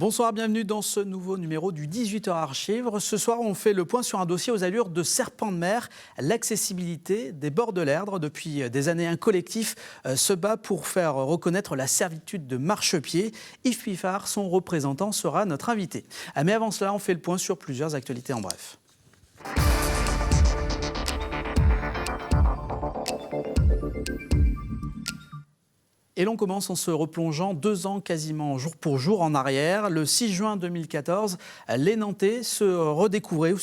Bonsoir, bienvenue dans ce nouveau numéro du 18h Archives. Ce soir, on fait le point sur un dossier aux allures de serpent de mer, l'accessibilité des bords de l'Erdre. Depuis des années, un collectif se bat pour faire reconnaître la servitude de marchepied. Yves Piffard, son représentant, sera notre invité. Mais avant cela, on fait le point sur plusieurs actualités en bref. Et l'on commence en se replongeant 2 ans quasiment jour pour jour en arrière. Le 6 juin 2014, les Nantais se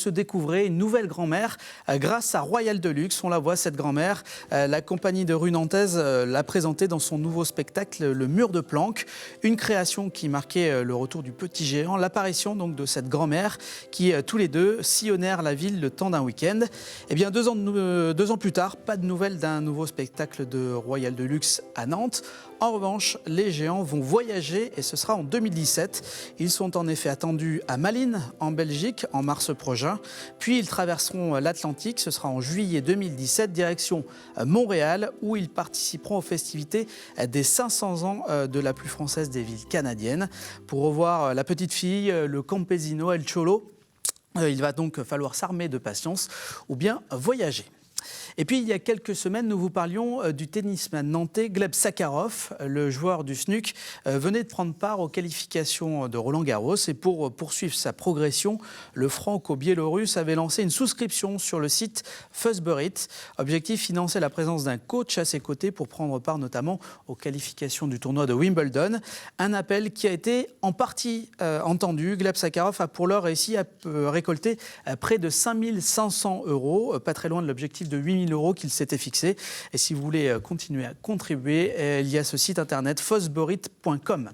découvraient une nouvelle grand-mère grâce à Royal Deluxe. On la voit, cette grand-mère. La compagnie de rue nantaise l'a présentée dans son nouveau spectacle, Le Mur de Planck. Une création qui marquait le retour du petit géant, l'apparition donc de cette grand-mère qui, tous les deux, sillonnèrent la ville le temps d'un week-end. Eh bien, 2 ans plus tard, pas de nouvelles d'un nouveau spectacle de Royal Deluxe à Nantes. En revanche, les géants vont voyager et ce sera en 2017. Ils sont en effet attendus à Malines, en Belgique, en mars prochain. Puis ils traverseront l'Atlantique, ce sera en juillet 2017, direction Montréal, où ils participeront aux festivités des 500 ans de la plus française des villes canadiennes. Pour revoir la petite fille, le campesino, El Cholo, il va donc falloir s'armer de patience ou bien voyager. Et puis, il y a quelques semaines, nous vous parlions du tennisman nantais Gleb Sakharov. Le joueur du snooker venait de prendre part aux qualifications de Roland-Garros. Et pour poursuivre sa progression, le franco-biélorusse avait lancé une souscription sur le site Fuzzbury. Objectif, financer la présence d'un coach à ses côtés pour prendre part notamment aux qualifications du tournoi de Wimbledon. Un appel qui a été en partie entendu. Gleb Sakharov a pour l'heure réussi à récolter près de 5 500 €, pas très loin de l'objectif de 8 000 € qu'il s'était fixé. Et si vous voulez continuer à contribuer, il y a ce site internet fuzzbury.com.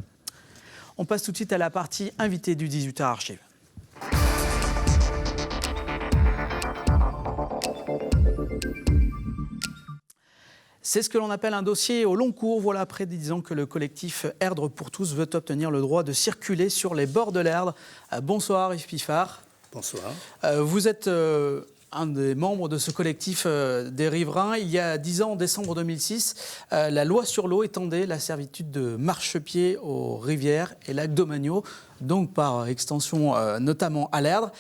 On passe tout de suite à la partie invitée du 18h Archives. C'est ce que l'on appelle un dossier au long cours. Voilà, près de 10 ans que le collectif Erdre pour tous veut obtenir le droit de circuler sur les bords de l'Erdre. Bonsoir Yves Piffard. Bonsoir. Vous êtes un des membres de ce collectif des riverains. Il y a 10 ans, en décembre 2006, la loi sur l'eau étendait la servitude de marchepied aux rivières et lacs domaniaux, donc par extension notamment à l'Erdre.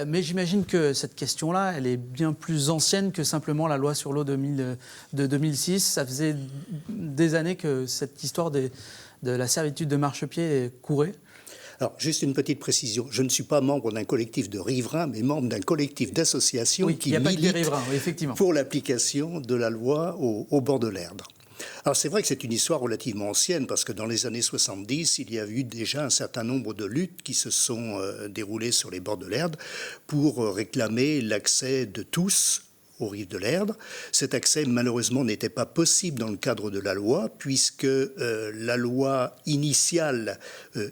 Mais j'imagine que cette question-là, elle est bien plus ancienne que simplement la loi sur l'eau de 2006. Ça faisait des années que cette histoire de la servitude de marchepied courait. Alors, juste une petite précision. Je ne suis pas membre d'un collectif de riverains, mais membre d'un collectif d'associations qui milite pour l'application de la loi au bord de l'Erdre. Alors, c'est vrai que c'est une histoire relativement ancienne, parce que dans les années 70, il y a eu déjà un certain nombre de luttes qui se sont déroulées sur les bords de l'Erdre pour réclamer l'accès de tous aux rives de l'Erdre. Cet accès, malheureusement, n'était pas possible dans le cadre de la loi, puisque la loi initiale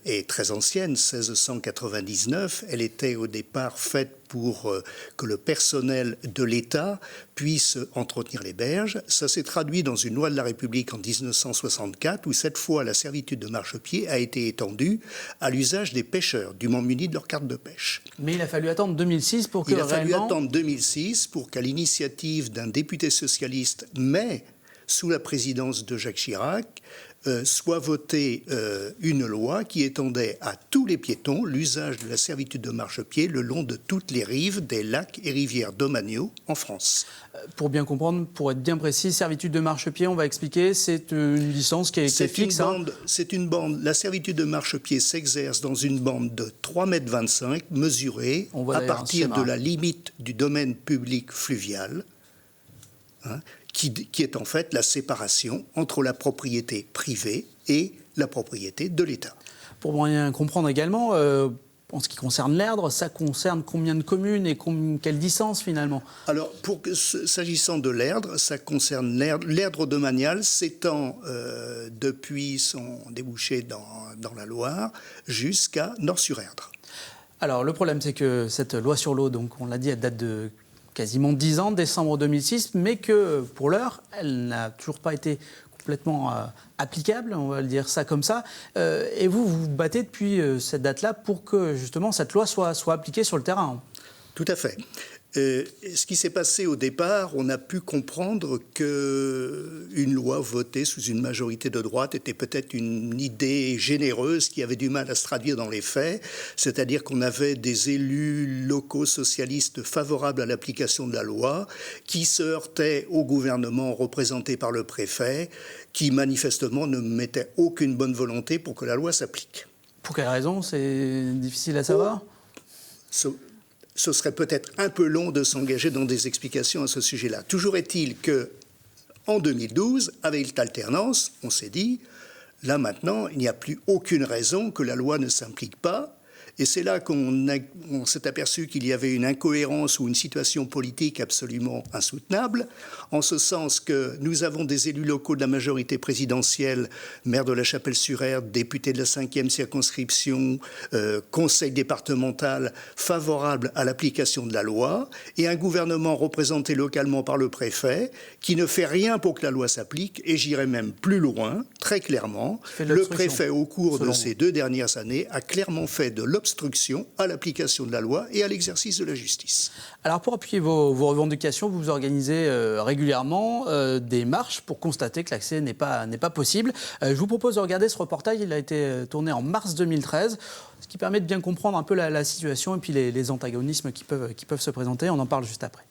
est très ancienne, 1699. Elle était au départ faite pour que le personnel de l'État puisse entretenir les berges. Ça s'est traduit dans une loi de la République en 1964, où cette fois la servitude de marchepied a été étendue à l'usage des pêcheurs, dûment munis de leur carte de pêche. Mais il a fallu attendre 2006 pour que Il a fallu attendre 2006 pour qu'à l'initiative d'un député socialiste, mais sous la présidence de Jacques Chirac, soit votée une loi qui étendait à tous les piétons l'usage de la servitude de marchepied le long de toutes les rives des lacs et rivières domaniaux en France. Pour bien comprendre, pour être bien précis, servitude de marchepied, on va expliquer, c'est une licence qui est fixe. C'est une bande. La servitude de marchepied s'exerce dans une bande de 3,25 m mesurée à partir de la limite du domaine public fluvial, qui est en fait la séparation entre la propriété privée et la propriété de l'État. Pour bien comprendre également, en ce qui concerne l'Erdre, ça concerne combien de communes et quelle distance finalement? Alors, s'agissant de l'Erdre, ça concerne l'Erdre domanial s'étend depuis son débouché dans la Loire jusqu'à Nord-sur-Erdre. Alors, le problème, c'est que cette loi sur l'eau, donc on l'a dit, elle date de quasiment 10 ans, décembre 2006, mais que pour l'heure, elle n'a toujours pas été complètement applicable, on va le dire ça comme ça. Et vous vous battez depuis cette date-là pour que justement cette loi soit appliquée sur le terrain. Tout à fait. Ce qui s'est passé au départ, on a pu comprendre qu'une loi votée sous une majorité de droite était peut-être une idée généreuse qui avait du mal à se traduire dans les faits, c'est-à-dire qu'on avait des élus locaux socialistes favorables à l'application de la loi qui se heurtaient au gouvernement représenté par le préfet, qui manifestement ne mettait aucune bonne volonté pour que la loi s'applique. Pour quelle raison? C'est difficile à savoir. Ce serait peut-être un peu long de s'engager dans des explications à ce sujet-là. Toujours est-il qu'en 2012, avec l'alternance, on s'est dit, là maintenant, il n'y a plus aucune raison que la loi ne s'implique pas. Et c'est là qu'on s'est aperçu qu'il y avait une incohérence ou une situation politique absolument insoutenable, en ce sens que nous avons des élus locaux de la majorité présidentielle, maire de la Chapelle-sur-Erdre, député de la 5e circonscription, conseil départemental, favorable à l'application de la loi, et un gouvernement représenté localement par le préfet, qui ne fait rien pour que la loi s'applique, et j'irai même plus loin, très clairement. Le préfet, au cours de ces 2 dernières années, a clairement fait de l'obstruction à l'application de la loi et à l'exercice de la justice. Alors pour appuyer vos revendications, vous organisez régulièrement des marches pour constater que l'accès n'est pas possible. Je vous propose de regarder ce reportage, il a été tourné en mars 2013, ce qui permet de bien comprendre un peu la situation et puis les antagonismes qui peuvent se présenter. On en parle juste après.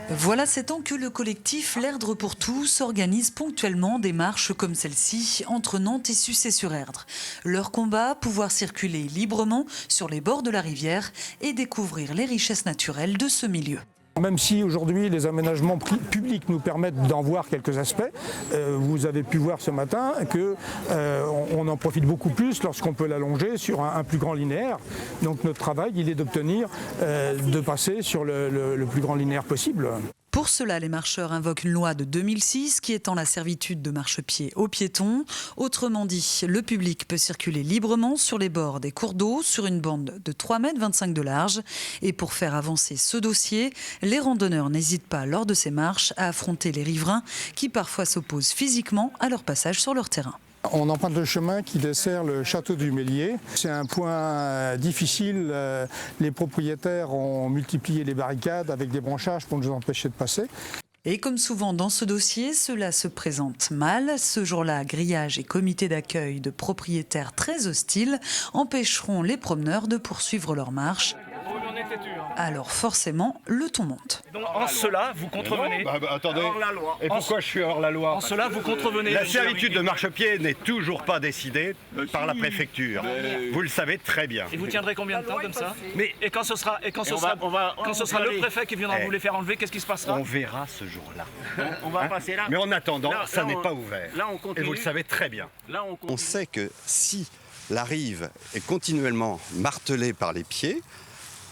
Voilà 7 ans que le collectif L'Erdre pour tous organise ponctuellement des marches comme celle-ci entre Nantes et Sucé-sur-Erdre. Leur combat, pouvoir circuler librement sur les bords de la rivière et découvrir les richesses naturelles de ce milieu. Même si aujourd'hui les aménagements publics nous permettent d'en voir quelques aspects, vous avez pu voir ce matin qu'on en profite beaucoup plus lorsqu'on peut l'allonger sur un plus grand linéaire. Donc notre travail, il est d'obtenir de passer sur le plus grand linéaire possible. Pour cela, les marcheurs invoquent une loi de 2006 qui étend la servitude de marchepied aux piétons. Autrement dit, le public peut circuler librement sur les bords des cours d'eau sur une bande de 3,25 m de large. Et pour faire avancer ce dossier, les randonneurs n'hésitent pas lors de ces marches à affronter les riverains qui parfois s'opposent physiquement à leur passage sur leur terrain. On emprunte le chemin qui dessert le château du Mélier. C'est un point difficile. Les propriétaires ont multiplié les barricades avec des branchages pour nous empêcher de passer. Et comme souvent dans ce dossier, cela se présente mal. Ce jour-là, grillage et comité d'accueil de propriétaires très hostiles empêcheront les promeneurs de poursuivre leur marche. Alors forcément, le ton monte. Donc en cela, vous contrevenez. Attendez. Hors la loi. Et pourquoi je suis hors la loi? En cela, vous contrevenez. La servitude de marchepied n'est toujours pas décidée par la préfecture. Vous le savez très bien. Et vous tiendrez combien de temps comme ça? Et quand ce sera le préfet qui viendra vous les faire enlever, qu'est-ce qui se passera? On verra ce jour-là. On va passer là. Mais en attendant, ça n'est pas ouvert. Là, on continue. Et vous le savez très bien. Là, on sait que si la rive est continuellement martelée par les pieds,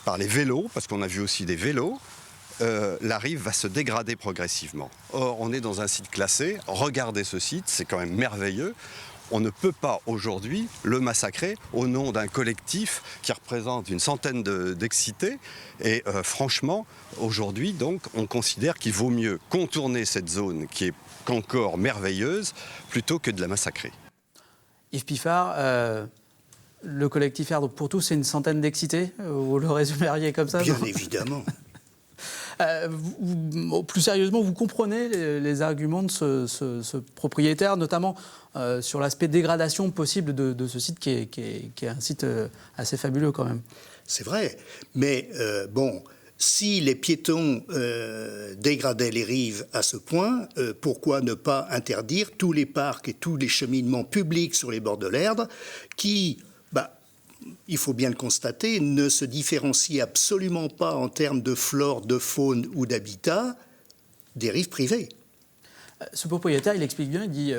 par les vélos, parce qu'on a vu aussi des vélos, la rive va se dégrader progressivement. Or, on est dans un site classé. Regardez ce site, c'est quand même merveilleux. On ne peut pas aujourd'hui le massacrer au nom d'un collectif qui représente une centaine d'excités. Et franchement, aujourd'hui, donc, on considère qu'il vaut mieux contourner cette zone qui est encore merveilleuse plutôt que de la massacrer. Yves Piffard, le collectif Erdre pour tous, c'est une centaine d'excités? Vous le résumeriez comme ça? Bien évidemment. Plus sérieusement, vous comprenez les arguments de ce propriétaire, notamment sur l'aspect dégradation possible de ce site qui est un site assez fabuleux quand même. C'est vrai, mais si les piétons dégradaient les rives à ce point, pourquoi ne pas interdire tous les parcs et tous les cheminements publics sur les bords de l'Erdre qui, il faut bien le constater, ne se différencient absolument pas en termes de flore, de faune ou d'habitat des rives privées. Ce propriétaire, il explique bien, il dit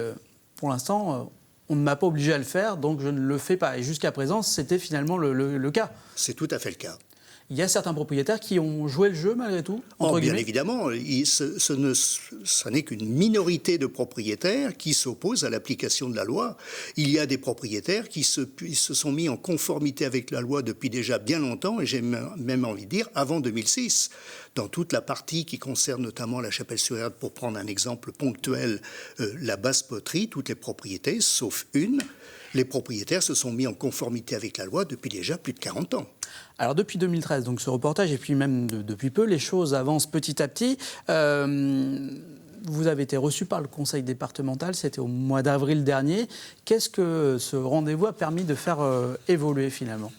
pour l'instant, on ne m'a pas obligé à le faire, donc je ne le fais pas. Et jusqu'à présent, c'était finalement le cas. C'est tout à fait le cas. Il y a certains propriétaires qui ont joué le jeu malgré tout, entre guillemets. Bien évidemment, ce n'est qu'une minorité de propriétaires qui s'opposent à l'application de la loi. Il y a des propriétaires qui se sont mis en conformité avec la loi depuis déjà bien longtemps, et j'ai même envie de dire avant 2006. dans toute la partie qui concerne notamment la Chapelle-sur-Erdre, pour prendre un exemple ponctuel, la basse-poterie, toutes les propriétés, sauf une, les propriétaires se sont mis en conformité avec la loi depuis déjà plus de 40 ans. Alors depuis 2013, donc ce reportage, et puis même depuis peu, les choses avancent petit à petit. Vous avez été reçu par le conseil départemental, c'était au mois d'avril dernier. Qu'est-ce que ce rendez-vous a permis de faire évoluer finalement ?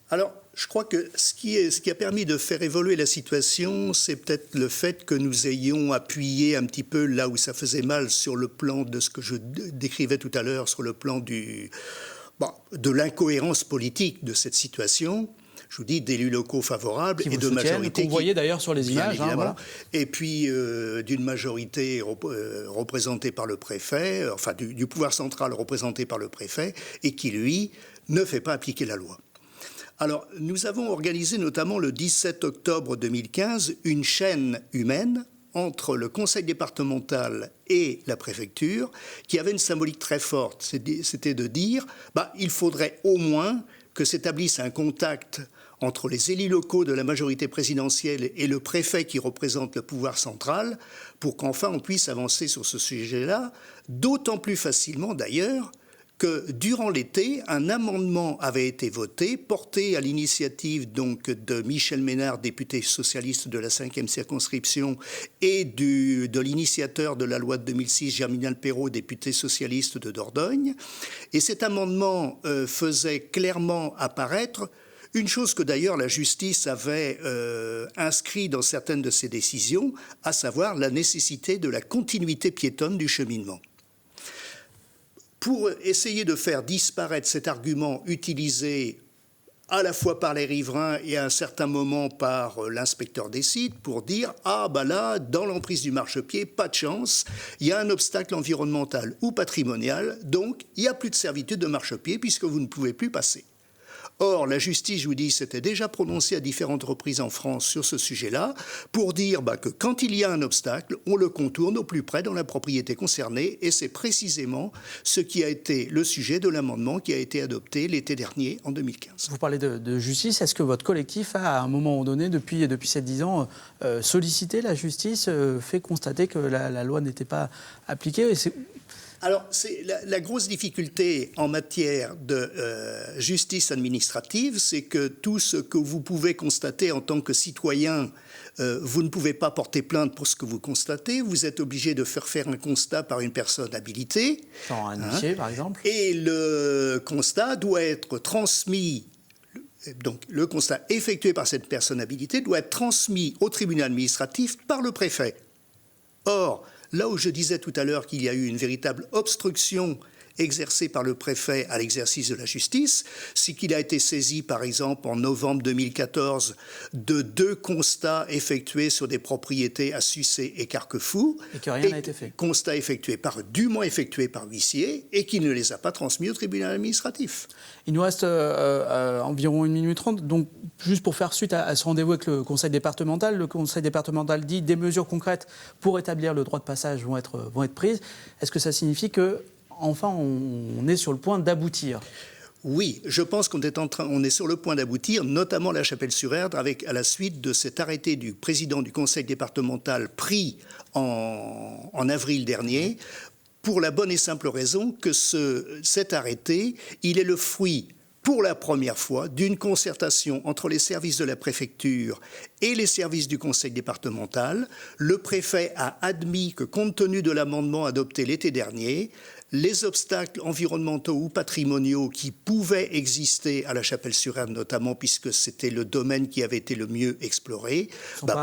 Alors, je crois que ce qui a permis de faire évoluer la situation, c'est peut-être le fait que nous ayons appuyé un petit peu là où ça faisait mal sur le plan de ce que je décrivais tout à l'heure, sur le plan de l'incohérence politique de cette situation. Je vous dis, d'élus locaux favorables et de majorité. Qu'on voyait d'ailleurs sur les images. Voilà. Et puis d'une majorité représentée par le préfet, enfin du pouvoir central représenté par le préfet, et qui, lui, ne fait pas appliquer la loi. Alors, nous avons organisé notamment le 17 octobre 2015 une chaîne humaine entre le conseil départemental et la préfecture, qui avait une symbolique très forte. C'était de dire, il faudrait au moins que s'établisse un contact entre les élus locaux de la majorité présidentielle et le préfet qui représente le pouvoir central, pour qu'enfin on puisse avancer sur ce sujet-là, d'autant plus facilement d'ailleurs que durant l'été, un amendement avait été voté, porté à l'initiative donc de Michel Ménard, député socialiste de la 5e circonscription, et de l'initiateur de la loi de 2006, Germinal Perrault, député socialiste de Dordogne. Et cet amendement faisait clairement apparaître une chose que d'ailleurs la justice avait inscrit dans certaines de ses décisions, à savoir la nécessité de la continuité piétonne du cheminement. Pour essayer de faire disparaître cet argument utilisé à la fois par les riverains et à un certain moment par l'inspecteur des sites, pour dire « Ah, là, dans l'emprise du marchepied, pas de chance, il y a un obstacle environnemental ou patrimonial, donc il n'y a plus de servitude de marchepied puisque vous ne pouvez plus passer ». Or, la justice, je vous dis, s'était déjà prononcée à différentes reprises en France sur ce sujet-là, pour dire que quand il y a un obstacle, on le contourne au plus près dans la propriété concernée, et c'est précisément ce qui a été le sujet de l'amendement qui a été adopté l'été dernier, en 2015. Vous parlez de justice. Est-ce que votre collectif a, à un moment donné, depuis 7-10 ans, sollicité la justice, fait constater que la loi n'était pas appliquée ? Alors, c'est la grosse difficulté en matière de justice administrative, c'est que tout ce que vous pouvez constater en tant que citoyen, vous ne pouvez pas porter plainte pour ce que vous constatez. Vous êtes obligé de faire un constat par une personne habilitée. Genre un huissier, par exemple. Et le constat doit être transmis. Donc, le constat effectué par cette personne habilitée doit être transmis au tribunal administratif par le préfet. Or, là où je disais tout à l'heure qu'il y a eu une véritable obstruction exercée par le préfet à l'exercice de la justice, c'est qu'il a été saisi, par exemple, en novembre 2014, de 2 constats effectués sur des propriétés à Sucé et Carquefou. Et que rien n'a été fait. Constats dûment effectués par l'huissier et qui ne les a pas transmis au tribunal administratif. Il nous reste environ 1 minute 30. Donc, juste pour faire suite à ce rendez-vous avec le conseil départemental dit des mesures concrètes pour établir le droit de passage vont être prises. Est-ce que ça signifie que enfin, on est sur le point d'aboutir? Oui, je pense qu'on est sur le point d'aboutir, notamment la Chapelle-sur-Erdre, à la suite de cet arrêté du président du conseil départemental pris en avril dernier, pour la bonne et simple raison que cet arrêté, il est le fruit, pour la première fois, d'une concertation entre les services de la préfecture et les services du conseil départemental. Le préfet a admis que, compte tenu de l'amendement adopté l'été dernier, les obstacles environnementaux ou patrimoniaux qui pouvaient exister à la Chapelle-sur-Erdre, notamment puisque c'était le domaine qui avait été le mieux exploré,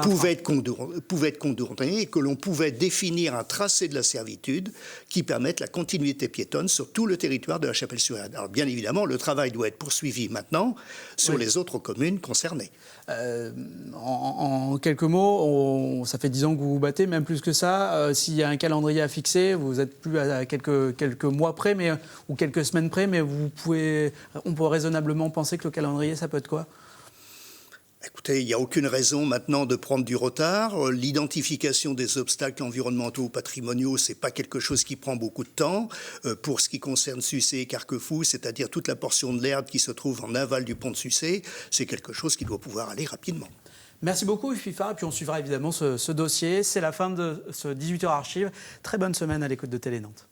pouvaient être contournés et que l'on pouvait définir un tracé de la servitude qui permette la continuité piétonne sur tout le territoire de la Chapelle-sur-Erdre. Alors bien évidemment, le travail doit être poursuivi maintenant sur les autres communes concernées. En quelques mots, ça fait 10 ans que vous vous battez, même plus que ça. S'il y a un calendrier à fixer, vous n'êtes plus à quelques mois près ou quelques semaines près, mais on pourrait raisonnablement penser que le calendrier, ça peut être quoi ? Écoutez, il n'y a aucune raison maintenant de prendre du retard. L'identification des obstacles environnementaux ou patrimoniaux, ce n'est pas quelque chose qui prend beaucoup de temps. Pour ce qui concerne Sucé et Carquefou, c'est-à-dire toute la portion de l'Erdre qui se trouve en aval du pont de Sucé, c'est quelque chose qui doit pouvoir aller rapidement. Merci beaucoup FIFA, et puis on suivra évidemment ce dossier. C'est la fin de ce 18h Archives. Très bonne semaine à l'écoute de Télé Nantes.